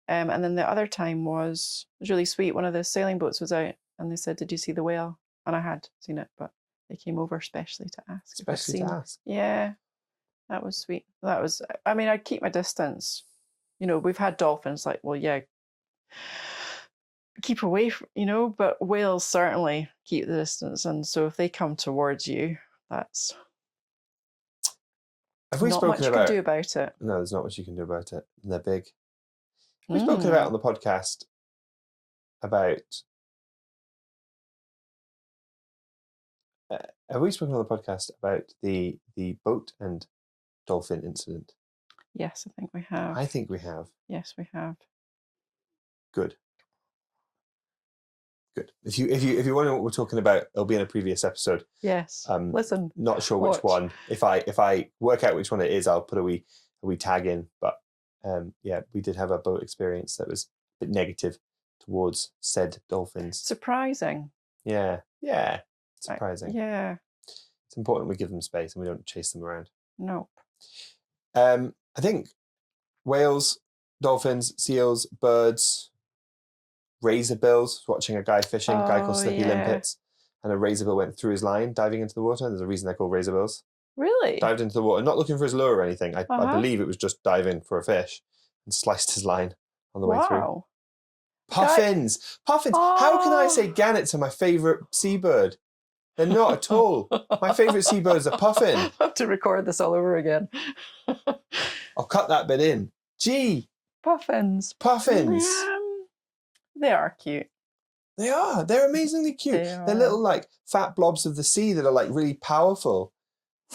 and then the other time was really sweet. One of the sailing boats was out, and they said, "Did you see the whale?" And I had seen it, but they came over specially to ask. Especially to ask. Yeah, that was sweet. That was. I mean, I'd keep my distance. We've had dolphins, like, well, yeah, keep away from, but whales certainly keep the distance. And so if they come towards you, that's not much you can do about it. No, there's not much you can do about it. And they're big. We've spoken about on the podcast about... have we spoken on the podcast about the boat and dolphin incident? Yes, I think we have. I think we have. Yes, we have. Good. If you want to know what we're talking about, it'll be in a previous episode. Yes. Listen. Not sure which one. If I work out which one it is, I'll put a wee tag in. But yeah, we did have a boat experience that was a bit negative towards said dolphins. Surprising. Yeah. Yeah. Surprising. Yeah. It's important we give them space and we don't chase them around. Nope. I think whales, dolphins, seals, birds, razorbills, watching a guy fishing, a guy called Slippy Limpets, and a razorbill went through his line diving into the water. And there's a reason they're called razorbills. Really? Dived into the water, not looking for his lure or anything. I believe it was just diving for a fish and sliced his line on the way through. Wow. Puffins! Puffins! How can I say gannets are my favourite seabird? They're not at all. My favourite seabird is a puffin. I have to record this all over again. I'll cut that bit in. Gee! Puffins. Puffins! They are cute. They are. They're amazingly cute. They're little like fat blobs of the sea that are like really powerful.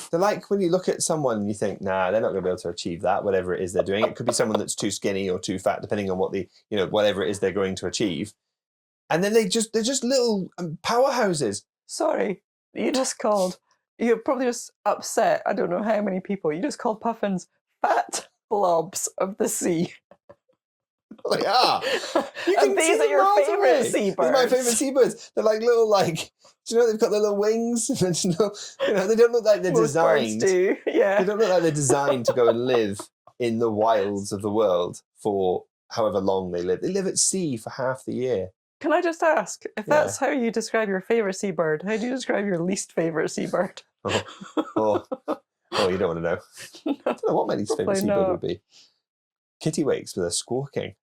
They're like when you look at someone and you think, nah, they're not going to be able to achieve that, whatever it is they're doing. It could be someone that's too skinny or too fat, depending on what whatever it is they're going to achieve. And then they're just little powerhouses. Sorry, you probably just upset, I don't know how many people, you just called puffins fat blobs of the sea. They are. And these are your favourite seabirds. They're my favourite seabirds. They're like little, like, do you know they've got their little wings? They don't look like they're Most designed. birds do, yeah. They don't look like they're designed to go and live in the wilds of the world for however long they live. They live at sea for half the year. Can I just ask, if that's how you describe your favourite seabird, how do you describe your least favourite seabird? Oh, you don't want to know. I don't know what my least favourite seabird would be. Kittiwakes with a squawking.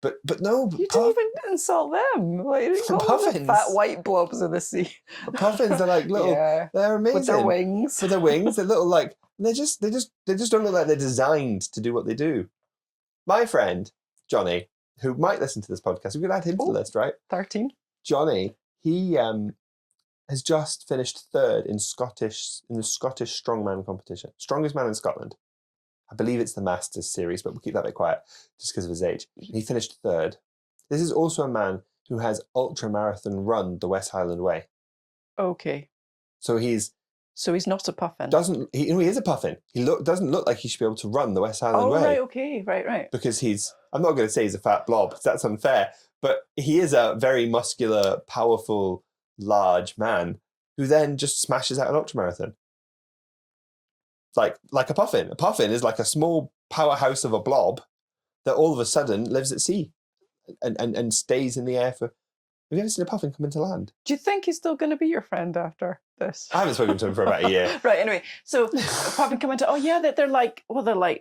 But no, you didn't even insult them. Like, you didn't call them the fat white blobs of the sea. Puffins, they're like little. They're amazing with their wings. With their wings, they're little like. They just don't look like they're designed to do what they do. My friend Johnny, who might listen to this podcast, we could add him to the list, right? 13. Johnny, he has just finished third in the Scottish strongman competition, strongest man in Scotland. I believe it's the Masters series, but we'll keep that bit quiet just because of his age. He finished third. This is also a man who has ultra-marathon run the West Highland Way. Okay. So he's not a puffin. He is a puffin. He doesn't look like he should be able to run the West Highland Way. Oh, right, okay, right. Because I'm not going to say he's a fat blob, because that's unfair, but he is a very muscular, powerful, large man who then just smashes out an ultramarathon. Like a puffin. A puffin is like a small powerhouse of a blob that all of a sudden lives at sea and stays in the air for... Have you ever seen a puffin come into land? Do you think he's still going to be your friend after this? I haven't spoken to him for about a year. Right, anyway. So a puffin come into... Oh, yeah, they're like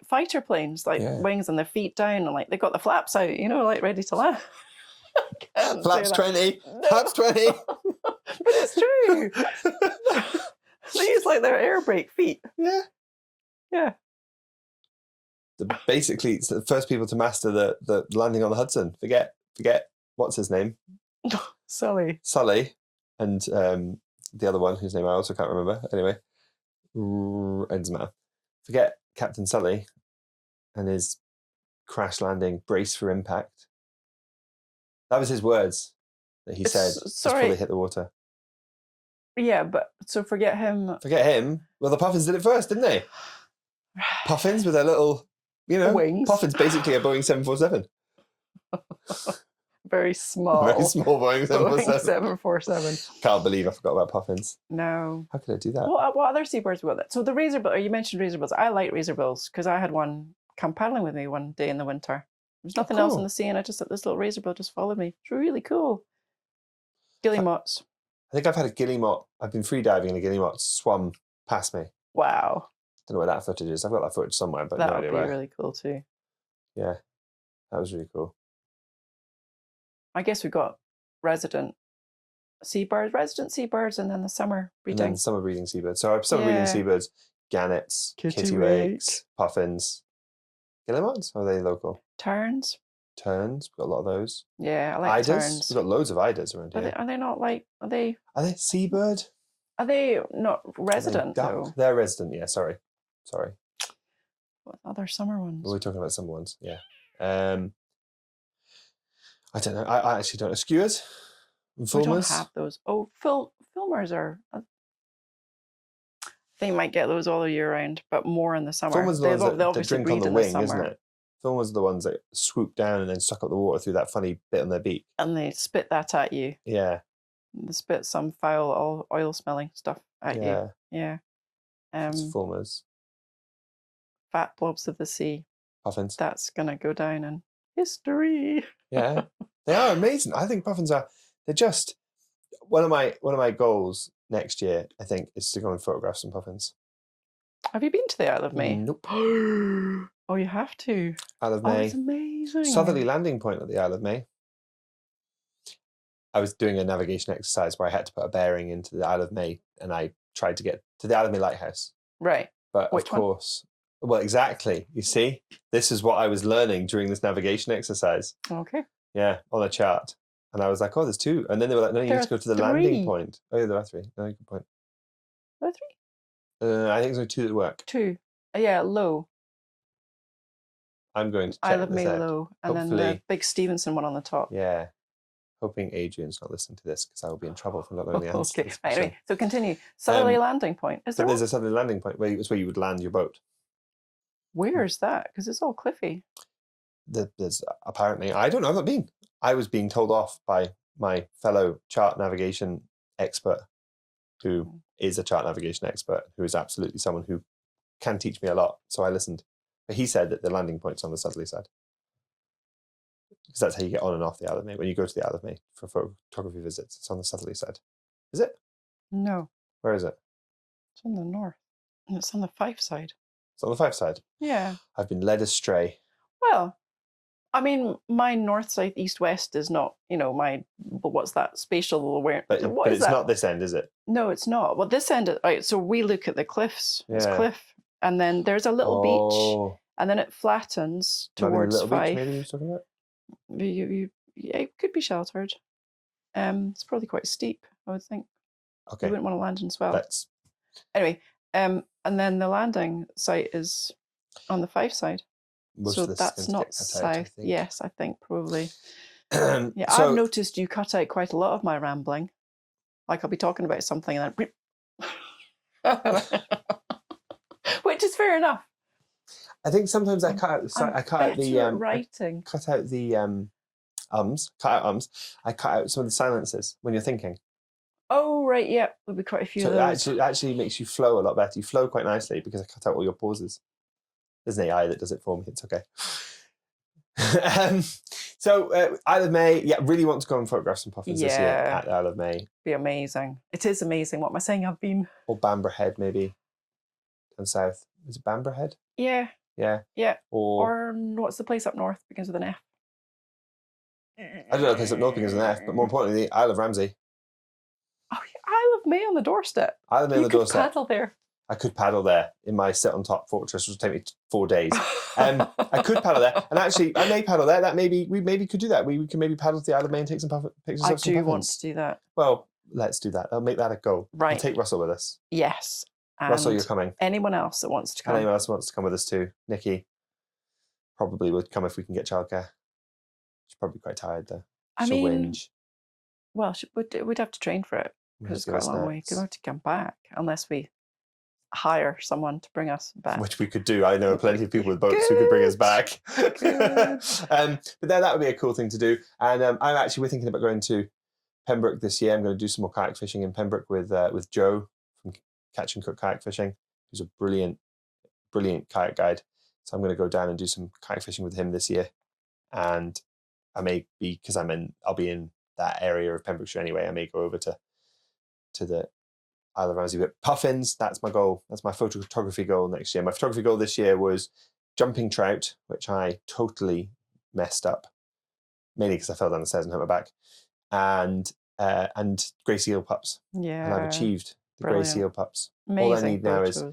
fighter planes, wings and their feet down and like they've got the flaps out, like ready to land. Flaps 20. No. Flaps 20. But it's true. They use like their air brake feet. Yeah. Yeah. Basically, it's the first people to master the landing on the Hudson. Forget what's his name? Sully. And the other one whose name I also can't remember. Anyway, ends matter. Forget Captain Sully and his crash landing, brace for impact. That was his words that he said just before they hit the water. Yeah, but so forget him. Forget him. Well, the puffins did it first, didn't they? Puffins with their little, wings. Puffins basically a Boeing 747. Very small Boeing 747. Can't believe I forgot about puffins. No. How could I do that? What other seabirds were that? So the razorbill, you mentioned razorbills. I like razorbills because I had one come paddling with me one day in the winter. There's nothing else in the sea and this little razorbill just followed me. It's really cool. Guillemots. I think I've had a guillemot. I've been free diving and a guillemot swum past me. Wow. Don't know where that footage is. I've got that footage somewhere, but that no idea would be where. really cool too. Yeah, that was really cool. I guess we've got resident seabirds, and then the summer breeding. And then summer breeding seabirds. So summer breeding seabirds, gannets, kittiwakes, puffins, guillemots. Are they local? Terns. We've got a lot of those. Yeah, I like terns. We've got loads of eidas around here. Are they not like? Are they seabird? Are they not resident though? They're resident. Yeah. Sorry. What other summer ones? We're talking about summer ones. Yeah. I don't know. I actually don't know. Skewers and fulmars. We don't have those. Oh, fulmars are. I think you might get those all year round, but more in the summer. Fulmars are the ones that drink on the wing, isn't it? Fulmars are the ones that swoop down and then suck up the water through that funny bit on their beak. And they spit that at you. Yeah. They spit some foul, oil-smelling stuff at you. Yeah. It's fulmars. Fat blobs of the sea. Puffins. That's going to go down in history. Yeah. They are amazing. I think puffins they're just, one of my goals next year, I think, is to go and photograph some puffins. Have you been to the Isle of May? Nope. Oh, you have to. Isle of Oh, May. it's amazing. Southerly landing point at the Isle of May. I was doing a navigation exercise where I had to put a bearing into the Isle of May, and I tried to get to the Isle of May lighthouse. Right. But Which of course, well, exactly. You see, this is what I was learning during this navigation exercise. Okay. Yeah, on a chart. And I was like, oh, there's two. And then they were like, no, you There need to go are to the landing three. point. Oh, yeah, there are three. No, good point. Are there I think there's only two that work. 3? 2. Yeah, low. I'm going to check Isle of this May out. low. And then the Hopefully. big Stevenson one on the top. Yeah. Hoping Adrian's not listening to this because I will be in trouble for not knowing the answer. Okay. Anyway, so continue. Southerly landing point. Is But there there's one? a southerly landing point where it's where you would land your boat. Where is that? Because it's all cliffy. There's apparently, I don't know, I've not been. I was being told off by my fellow chart navigation expert, who is a chart navigation expert, who is absolutely someone who can teach me a lot. So I listened. But he said that the landing point's on the southerly side. Because that's how you get on and off the Isle of May. When you go to the Isle of May for photography visits, it's on the southerly side. Is it? No. Where is it? It's on the north. And it's on the Fife side. It's on the Fife side. Yeah. I've been led astray. Well, I mean, my north, south, east, west is not, my, what's that, spatial awareness. But What it's not this end, is it? No, it's not. Well, this end, right, so we look at the cliffs. It's Yeah. cliff. And then there's a little beach. Oh, And then it flattens maybe the towards little beach, Fife. maybe you were talking about? Yeah, it could be sheltered. It's probably quite steep, I would think. Okay. You wouldn't want to land in swell. Anyway, and then the landing site is on the Fife side. Most so of this is that's going to not get cut out, I south. think. Yes, I think probably. So, Yeah, I've noticed you cut out quite a lot of my rambling. Like I'll be talking about something and then which is fair enough. I think sometimes I cut out the I cut out the writing. cut out the ums. I cut out some of the silences when you're thinking. Oh right, yeah, there'll be quite a few So of those. it actually makes you flow a lot better. You flow quite nicely because I cut out all your pauses. There's an AI that does it for me. It's okay. So Isle of May, yeah, really want to go and photograph some puffins this year at the Isle of May. Be amazing. It is amazing. What am I saying? I've been. Or Bamber Head, maybe. Down south. Is it Bamber Head? Yeah. Yeah. Yeah. Or what's the place up north begins with an F? I don't know the place up north begins with an F, but more importantly, the Isle of Ramsey. Oh, yeah, Isle of May on the doorstep. Isle of May on the doorstep. You could paddle there. I could paddle there in my sit on top fortress, which would take me 4 days. I could paddle there, and actually, I may paddle there. We maybe could do that. We can maybe paddle to the Isle of May and take some pictures I of some do puffins. want to do that. Well, let's do that. I'll make that a goal. Right. We'll take Russell with us. Yes. And Russell, you're coming. Anyone else that wants to come? Anyone else wants to come with us too? Nikki probably would come if we can get childcare. She's probably quite tired though. She'll whinge. Well, we'd have to train for it because it's quite a long way. We'd have to come back unless we hire someone to bring us back. Which we could do. I know plenty of people with boats who could bring us back. But that would be a cool thing to do. And we're thinking about going to Pembroke this year. I'm going to do some more kayak fishing in Pembroke with Joe from Catch and Cook Kayak Fishing, who's a brilliant kayak guide. So I'm going to go down and do some kayak fishing with him this year. And I may be, because I'll be in that area of Pembrokeshire anyway, I may go over to the Isle of Ramsey. But puffins, that's my goal. That's my photography goal next year. My photography goal this year was jumping trout, which I totally messed up, mainly because I fell down the stairs and hurt my back, and grey seal pups. Yeah. And I've achieved the grey seal pups. Amazing. All I need now is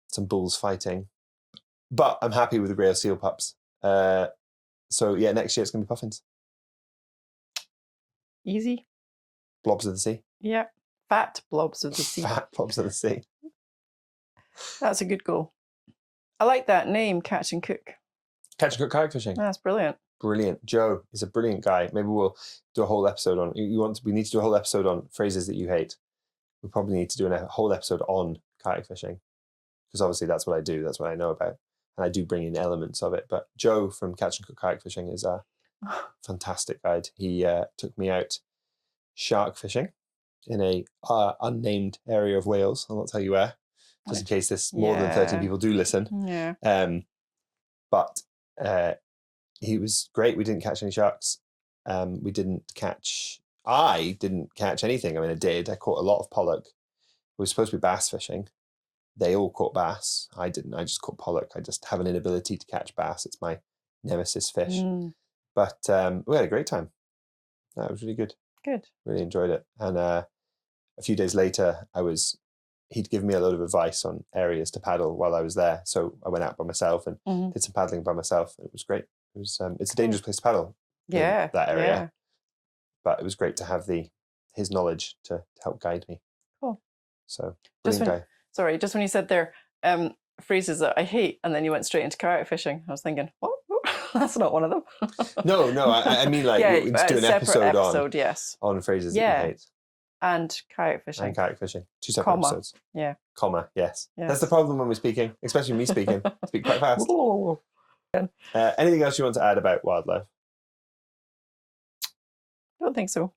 some bulls fighting. But I'm happy with the grey seal pups. So yeah, next year it's going to be puffins. Easy. Blobs of the sea. Yeah. Fat blobs of the sea. Fat blobs of the sea. That's a good goal. I like that name, Catch and Cook. Catch and Cook kayak fishing. That's brilliant. Brilliant. Joe is a brilliant guy. Maybe we'll do a whole episode on. We need to do a whole episode on phrases that you hate. We probably need to do a whole episode on kayak fishing, because obviously that's what I do. That's what I know about, and I do bring in elements of it. But Joe from Catch and Cook Kayak Fishing is a fantastic guide. He took me out shark fishing in a unnamed area of Wales. I'll not tell you where, just in case this more than 13 people do listen. Yeah. But he was great. We didn't catch any sharks. We didn't catch I didn't catch anything. I mean, I did. I caught a lot of pollock. It was supposed to be bass fishing. They all caught bass. I didn't. I just caught pollock. I just have an inability to catch bass. It's my nemesis fish. Mm, But we had a great time. That was really good. good. Really enjoyed it. And a few days later, he'd given me a lot of advice on areas to paddle while I was there. So I went out by myself and Mhm. did some paddling by myself. It was great. It was. It's a dangerous place to paddle. in Yeah. that area. Yeah. But it was great to have his knowledge to help guide me. Cool. So Just brilliant guy. Sorry, just when you said there, phrases that I hate, and then you went straight into kayak fishing, I was thinking, what? That's not one of them. No, I mean like Yeah, let's do an separate episode yes. on phrases that Yeah. you hate. And kayak fishing. And kayak fishing. 2 separate Comma. episodes. Yeah. Comma, yes. Yes. That's the problem when we're speaking, especially me speaking. Speak quite fast. Anything else you want to add about wildlife? Don't think so.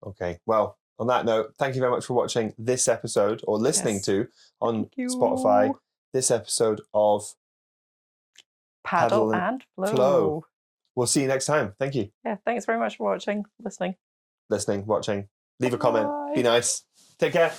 Okay. Well, on that note, thank you very much for watching this episode or listening Yes. to on Thank you. Spotify this episode of Paddle and flow. We'll see you next time. Thank you. Yeah, thanks very much for watching, listening. Watching. Leave a comment. Bye. Be nice. Take care.